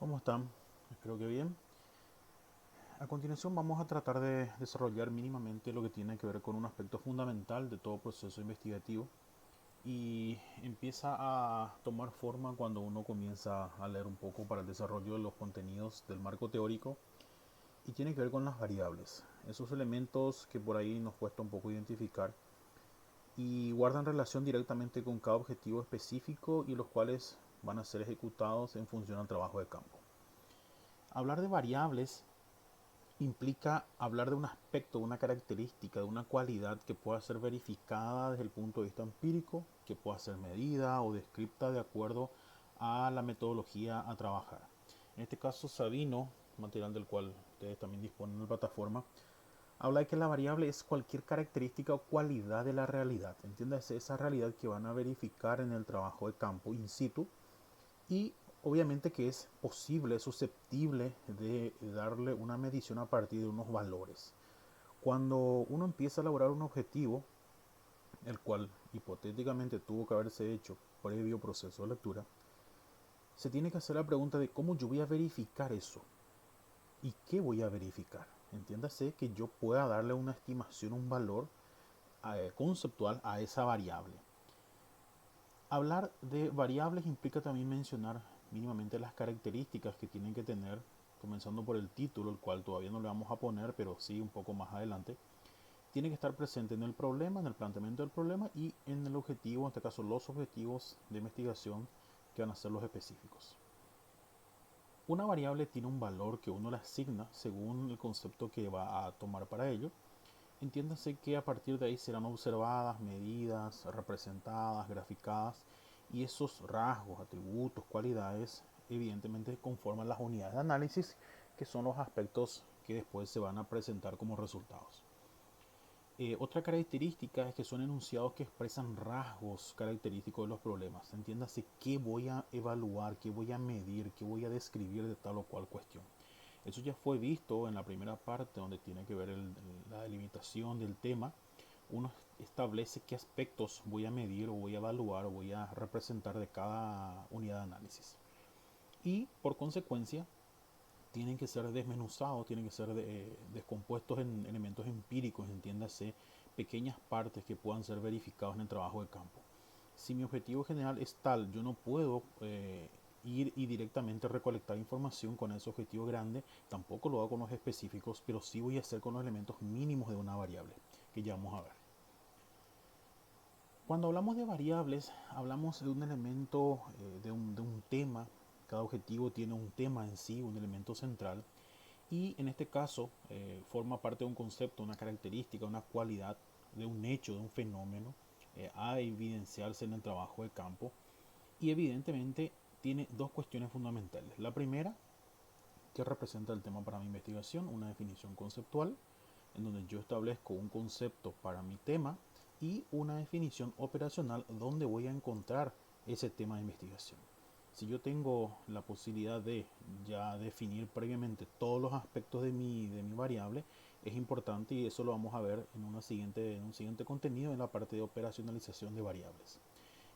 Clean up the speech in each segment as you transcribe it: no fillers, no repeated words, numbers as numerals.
¿Cómo están? Espero que bien. A continuación vamos a tratar de desarrollar mínimamente lo que tiene que ver con un aspecto fundamental de todo proceso investigativo y empieza a tomar forma cuando uno comienza a leer un poco para el desarrollo de los contenidos del marco teórico y tiene que ver con las variables, esos elementos que por ahí nos cuesta un poco identificar y guardan relación directamente con cada objetivo específico y los cuales van a ser ejecutados en función al trabajo de campo. Hablar de variables implica hablar de un aspecto, de una característica, de una cualidad que pueda ser verificada desde el punto de vista empírico, que pueda ser medida o descripta de acuerdo a la metodología a trabajar. En este caso, Sabino, material del cual ustedes también disponen en la plataforma, habla de que la variable es cualquier característica o cualidad de la realidad. Entiéndase, esa realidad que van a verificar en el trabajo de campo in situ y obviamente que es posible, es susceptible de darle una medición a partir de unos valores. Cuando uno empieza a elaborar un objetivo, el cual hipotéticamente tuvo que haberse hecho previo proceso de lectura, se tiene que hacer la pregunta de cómo yo voy a verificar eso y qué voy a verificar. Entiéndase que yo pueda darle una estimación, un valor conceptual a esa variable. Hablar de variables implica también mencionar mínimamente las características que tienen que tener, comenzando por el título, el cual todavía no le vamos a poner, pero sí un poco más adelante. Tiene que estar presente en el problema, en el planteamiento del problema y en el objetivo, en este caso los objetivos de investigación que van a ser los específicos. Una variable tiene un valor que uno le asigna según el concepto que va a tomar para ello. Entiéndase que a partir de ahí serán observadas, medidas, representadas, graficadas y esos rasgos, atributos, cualidades evidentemente conforman las unidades de análisis que son los aspectos que después se van a presentar como resultados. Otra característica es que son enunciados que expresan rasgos característicos de los problemas. Entiéndase qué voy a evaluar, qué voy a medir, qué voy a describir de tal o cual cuestión. Eso ya fue visto en la primera parte donde tiene que ver la delimitación del tema. Uno establece qué aspectos voy a medir o voy a evaluar o voy a representar de cada unidad de análisis. Y por consecuencia tienen que ser desmenuzados, tienen que ser descompuestos en elementos empíricos, entiéndase, pequeñas partes que puedan ser verificados en el trabajo de campo. Si mi objetivo general es tal, yo no puedo ir y directamente recolectar información con ese objetivo grande, tampoco lo hago con los específicos, pero sí voy a hacer con los elementos mínimos de una variable, que ya vamos a ver. Cuando hablamos de variables, hablamos de un elemento, de un tema. Cada objetivo tiene un tema en sí, un elemento central. Y en este caso forma parte de un concepto, una característica, una cualidad de un hecho, de un fenómeno a evidenciarse en el trabajo de campo. Y evidentemente tiene dos cuestiones fundamentales. La primera, que representa el tema para mi investigación, una definición conceptual, en donde yo establezco un concepto para mi tema y una definición operacional donde voy a encontrar ese tema de investigación. Si yo tengo la posibilidad de ya definir previamente todos los aspectos de mi variable, es importante y eso lo vamos a ver en un siguiente contenido en la parte de operacionalización de variables.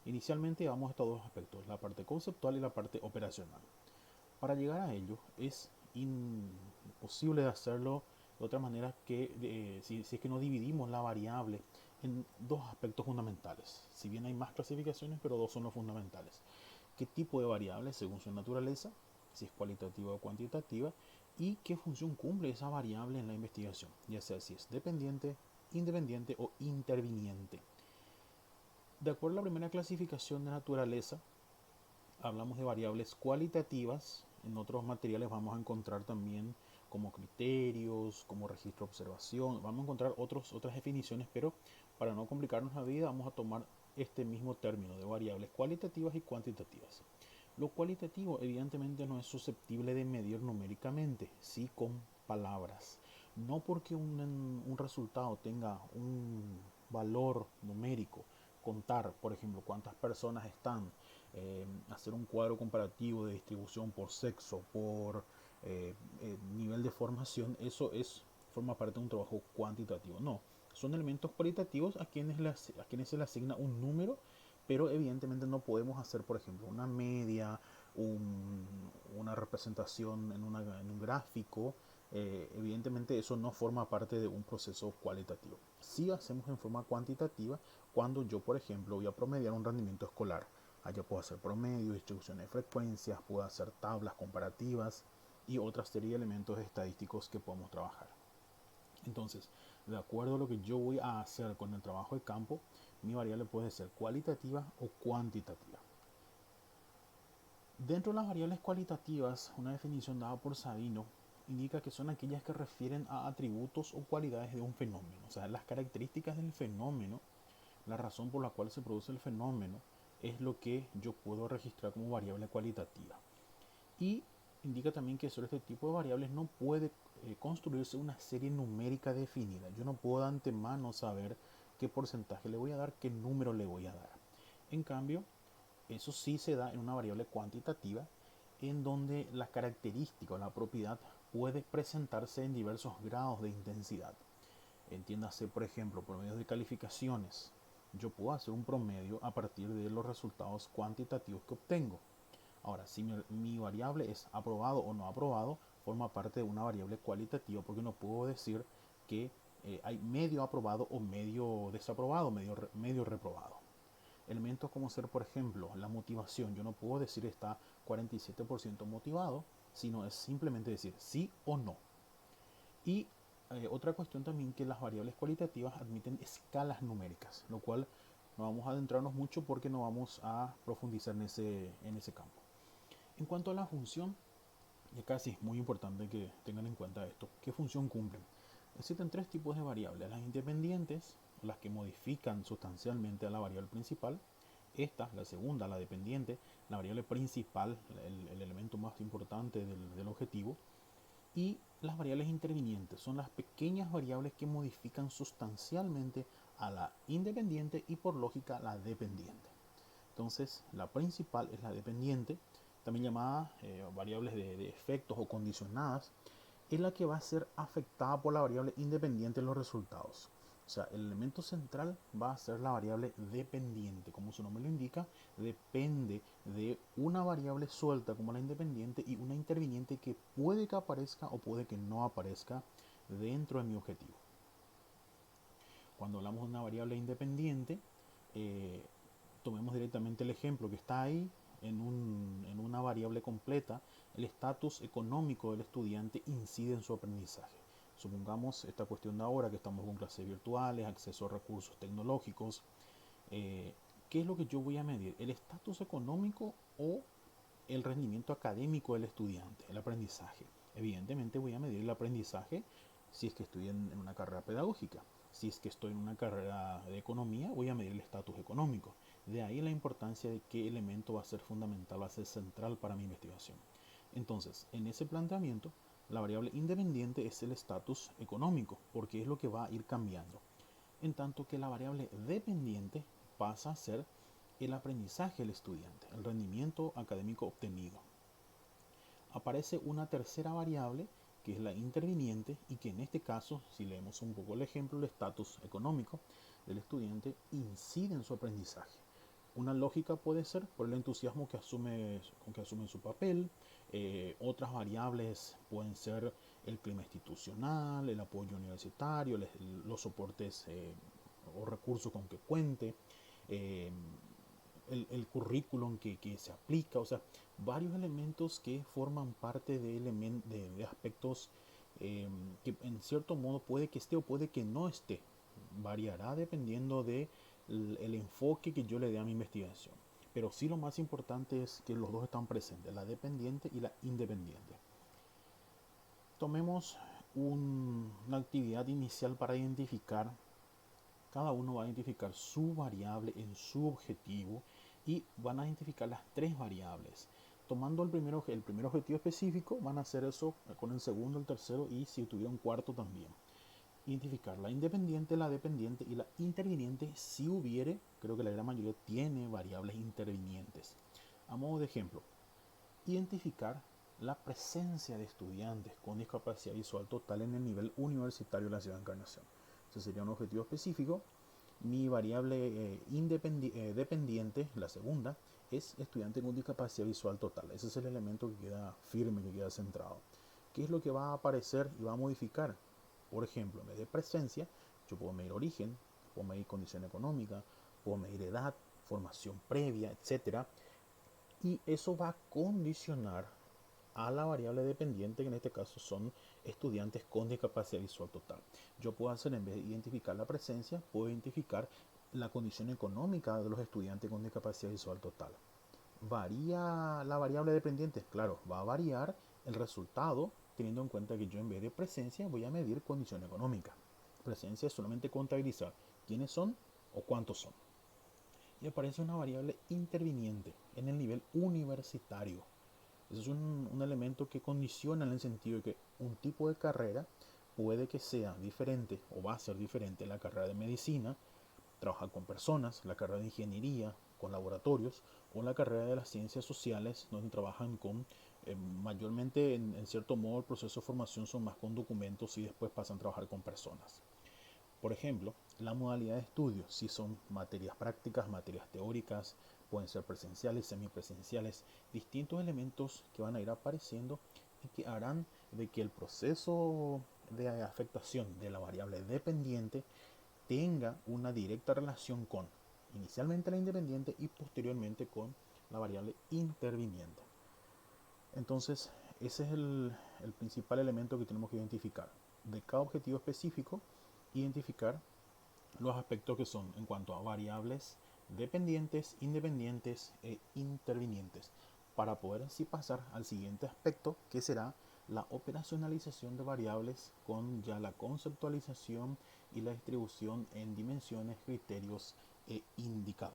Inicialmente vamos a estos dos aspectos, la parte conceptual y la parte operacional. Para llegar a ello es imposible de hacerlo de otra manera que si es que no dividimos la variable en dos aspectos fundamentales. Si bien hay más clasificaciones, pero dos son los fundamentales. ¿Qué tipo de variable según su naturaleza? Si es cualitativa o cuantitativa. ¿Y qué función cumple esa variable en la investigación? Ya sea si es dependiente, independiente o interviniente. De acuerdo a la primera clasificación de naturaleza, hablamos de variables cualitativas. En otros materiales vamos a encontrar también como criterios, como registro de observación. Vamos a encontrar otras definiciones, pero para no complicarnos la vida vamos a tomar este mismo término de variables cualitativas y cuantitativas. Lo cualitativo evidentemente no es susceptible de medir numéricamente, sí con palabras. No porque un resultado tenga un valor numérico, contar, por ejemplo, cuántas personas están, hacer un cuadro comparativo de distribución por sexo, por nivel de formación, forma parte de un trabajo cuantitativo. No, son elementos cualitativos a quienes se le asigna un número, pero evidentemente no podemos hacer, por ejemplo, una media, un- una representación en un gráfico, evidentemente eso no forma parte de un proceso cualitativo. Sí hacemos en forma cuantitativa cuando yo, por ejemplo, voy a promediar un rendimiento escolar. Allá puedo hacer promedio, distribución de frecuencias, puedo hacer tablas comparativas y otra serie de elementos estadísticos que podemos trabajar. Entonces, de acuerdo a lo que yo voy a hacer con el trabajo de campo, mi variable puede ser cualitativa o cuantitativa. Dentro de las variables cualitativas, una definición dada por Sabino indica que son aquellas que refieren a atributos o cualidades de un fenómeno, o sea, las características del fenómeno, la razón por la cual se produce el fenómeno, es lo que yo puedo registrar como variable cualitativa. Y indica también que sobre este tipo de variables no puede construirse una serie numérica definida. Yo no puedo de antemano saber qué porcentaje le voy a dar, qué número le voy a dar. En cambio, eso sí se da en una variable cuantitativa en donde la característica o la propiedad puede presentarse en diversos grados de intensidad. Entiéndase, por ejemplo, promedios de calificaciones. Yo puedo hacer un promedio a partir de los resultados cuantitativos que obtengo. Ahora, si mi variable es aprobado o no aprobado, forma parte de una variable cualitativa porque no puedo decir que hay medio aprobado o medio desaprobado, medio reprobado. Elementos como ser, por ejemplo, la motivación. Yo no puedo decir está 47% motivado, sino es simplemente decir sí o no. Y otra cuestión también que las variables cualitativas admiten escalas numéricas, lo cual no vamos a adentrarnos mucho porque no vamos a profundizar en ese campo. En cuanto a la función, y acá sí es muy importante que tengan en cuenta esto, ¿qué función cumplen? Existen tres tipos de variables, las independientes, las que modifican sustancialmente a la variable principal, esta, la segunda, la dependiente, la variable principal, el elemento más importante del objetivo, y las variables intervinientes son las pequeñas variables que modifican sustancialmente a la independiente y por lógica la dependiente. Entonces, la principal es la dependiente, también llamada variables de efectos o condicionadas, es la que va a ser afectada por la variable independiente en los resultados. O sea, el elemento central va a ser la variable dependiente. Como su nombre lo indica, depende de una variable suelta como la independiente y una interviniente que puede que aparezca o puede que no aparezca dentro de mi objetivo. Cuando hablamos de una variable independiente, eh, tomemos directamente el ejemplo que está ahí en una variable completa. El estatus económico del estudiante incide en su aprendizaje. Supongamos esta cuestión de ahora que estamos con clases virtuales, acceso a recursos tecnológicos. eh, ¿Qué es lo que yo voy a medir? ¿El estatus económico o el rendimiento académico del estudiante, el aprendizaje? Evidentemente voy a medir el aprendizaje si es que estoy en una carrera pedagógica. Si es que estoy en una carrera de economía, voy a medir el estatus económico. De ahí la importancia de qué elemento va a ser fundamental, va a ser central para mi investigación. Entonces, en ese planteamiento, la variable independiente es el estatus económico, porque es lo que va a ir cambiando. En tanto que la variable dependiente pasa a ser el aprendizaje del estudiante, el rendimiento académico obtenido. Aparece una tercera variable que es la interviniente y que en este caso, si leemos un poco el ejemplo, el estatus económico del estudiante incide en su aprendizaje. Una lógica puede ser por el entusiasmo con que asume su papel. Otras variables pueden ser el clima institucional, el apoyo universitario, los soportes o recursos con que cuente, eh, el currículum que se aplica, o sea, varios elementos que forman parte de aspectos que en cierto modo puede que esté o puede que no esté. Variará dependiendo de el enfoque que yo le dé a mi investigación. Pero sí lo más importante es que los dos están presentes, la dependiente y la independiente. Tomemos una actividad inicial para identificar. Cada uno va a identificar su variable en su objetivo y van a identificar las tres variables. Tomando el primer objetivo específico, van a hacer eso con el segundo, el tercero y si tuviera un cuarto también. Identificar la independiente, la dependiente y la interviniente si hubiere, creo que la gran mayoría tiene variables intervinientes. A modo de ejemplo, identificar la presencia de estudiantes con discapacidad visual total en el nivel universitario de la ciudad de Encarnación. Ese sería un objetivo específico. Mi variable dependiente, la segunda, es estudiante con discapacidad visual total. Ese es el elemento que queda firme, que queda centrado. ¿Qué es lo que va a aparecer y va a modificar? Por ejemplo, en vez de presencia, yo puedo medir origen, puedo medir condición económica, puedo medir edad, formación previa, etcétera. Y eso va a condicionar a la variable dependiente, que en este caso son estudiantes con discapacidad visual total. Yo puedo hacer, en vez de identificar la presencia, puedo identificar la condición económica de los estudiantes con discapacidad visual total. ¿Varía la variable dependiente? Claro, va a variar el resultado teniendo en cuenta que yo, en vez de presencia, voy a medir condición económica. Presencia es solamente contabilizar quiénes son o cuántos son. Y aparece una variable interviniente en el nivel universitario. Eso es un elemento que condiciona en el sentido de que un tipo de carrera puede que sea diferente o va a ser diferente la carrera de medicina, trabajar con personas, la carrera de ingeniería, con laboratorios, o la carrera de las ciencias sociales, donde trabajan con, mayormente en cierto modo el proceso de formación son más con documentos y después pasan a trabajar con personas. Por ejemplo, la modalidad de estudio, si son materias prácticas, materias teóricas, pueden ser presenciales, semipresenciales, distintos elementos que van a ir apareciendo y que harán de que el proceso de afectación de la variable dependiente tenga una directa relación con inicialmente la independiente y posteriormente con la variable interviniente. Entonces, ese es el principal elemento que tenemos que identificar. De cada objetivo específico, identificar los aspectos que son en cuanto a variables dependientes, independientes e intervinientes, para poder así pasar al siguiente aspecto, que será la operacionalización de variables con ya la conceptualización y la distribución en dimensiones, criterios e indicadores.